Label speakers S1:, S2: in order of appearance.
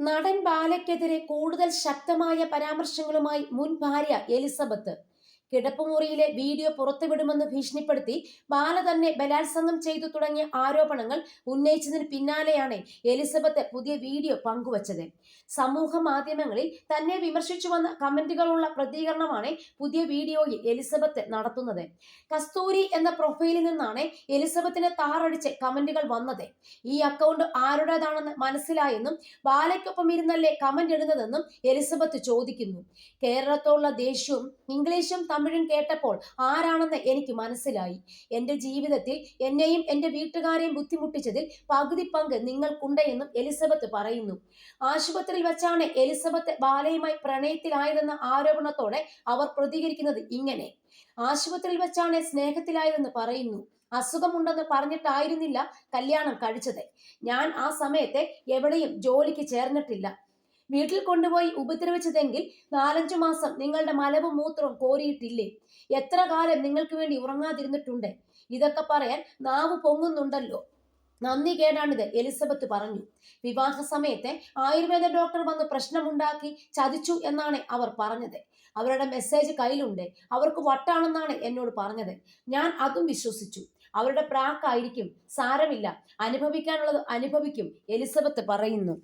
S1: നടൻ ബാലയ്ക്കെതിരെ കൂടുതൽ ശക്തമായ പരാമർശങ്ങളുമായി മുൻ ഭാര്യ എലിസബത്ത്. കിടപ്പുമുറിയിലെ വീഡിയോ പുറത്തുവിടുമെന്ന് ഭീഷണിപ്പെടുത്തി ബാല തന്നെ ബലാത്സംഗം ചെയ്തു തുടങ്ങിയ ആരോപണങ്ങൾ ഉന്നയിച്ചതിന് പിന്നാലെയാണ് എലിസബത്ത് പുതിയ വീഡിയോ പങ്കുവച്ചത്. സമൂഹ മാധ്യമങ്ങളിൽ തന്നെ വിമർശിച്ചു വന്ന കമന്റുകളുള്ള പ്രതികരണമാണ് പുതിയ വീഡിയോയിൽ എലിസബത്ത് നടത്തുന്നത്. കസ്തൂരി എന്ന പ്രൊഫൈലിൽ നിന്നാണ് എലിസബത്തിന് താറടിച്ച് കമന്റുകൾ വന്നത്. ഈ അക്കൗണ്ട് ആരുടേതാണെന്ന് മനസ്സിലായെന്നും ബാലയ്ക്കൊപ്പം ഇരുന്നല്ലേ കമന്റ് ഇടുന്നതെന്നും എലിസബത്ത് ചോദിക്കുന്നു. കേരളത്തോടുള്ള ദേഷ്യവും ഇംഗ്ലീഷും തമിഴും കേട്ടപ്പോൾ ആരാണെന്ന് എനിക്ക് മനസ്സിലായി. എന്റെ ജീവിതത്തിൽ എന്നെയും എന്റെ വീട്ടുകാരെയും ബുദ്ധിമുട്ടിച്ചതിൽ പകുതി പങ്ക് നിങ്ങൾക്കുണ്ട് എന്നും എലിസബത്ത് പറയുന്നു. ആശുപത്രിയിൽ വെച്ചാണ് എലിസബത്ത് ബാലയുമായി പ്രണയത്തിലായതെന്ന ആരോപണത്തോടെ അവർ പ്രതികരിക്കുന്നത് ഇങ്ങനെ: ആശുപത്രിയിൽ വെച്ചാണ് സ്നേഹത്തിലായതെന്ന് പറയുന്നു. അസുഖമുണ്ടെന്ന് പറഞ്ഞിട്ടായിരുന്നില്ല കല്യാണം കഴിച്ചത്. ഞാൻ ആ സമയത്ത് എവിടെയും ജോലിക്ക് ചേർന്നിട്ടില്ല. വീട്ടിൽ കൊണ്ടുപോയി ഉപദ്രവിച്ചതെങ്കിൽ 4-5 മാസം നിങ്ങളുടെ മലവും മൂത്രവും കോരിയിട്ടില്ലേ? എത്ര കാലം നിങ്ങൾക്ക് വേണ്ടി ഉറങ്ങാതിരുന്നിട്ടുണ്ട്? ഇതൊക്കെ പറയാൻ നാവ് പൊങ്ങുന്നുണ്ടല്ലോ. നന്ദി കേടാണിത്, എലിസബത്ത് പറഞ്ഞു. വിവാഹ സമയത്തെ ആയുർവേദ ഡോക്ടർ വന്ന് പ്രശ്നമുണ്ടാക്കി ചതിച്ചു എന്നാണ് അവർ പറഞ്ഞത്. അവരുടെ മെസ്സേജ് കയ്യിലുണ്ട്. അവർക്ക് വട്ടാണെന്നാണ് എന്നോട് പറഞ്ഞത്. ഞാൻ അതും വിശ്വസിച്ചു. അവരുടെ പ്രാക്കായിരിക്കും, സാരമില്ല, അനുഭവിക്കാനുള്ളത് അനുഭവിക്കും, എലിസബത്ത് പറയുന്നു.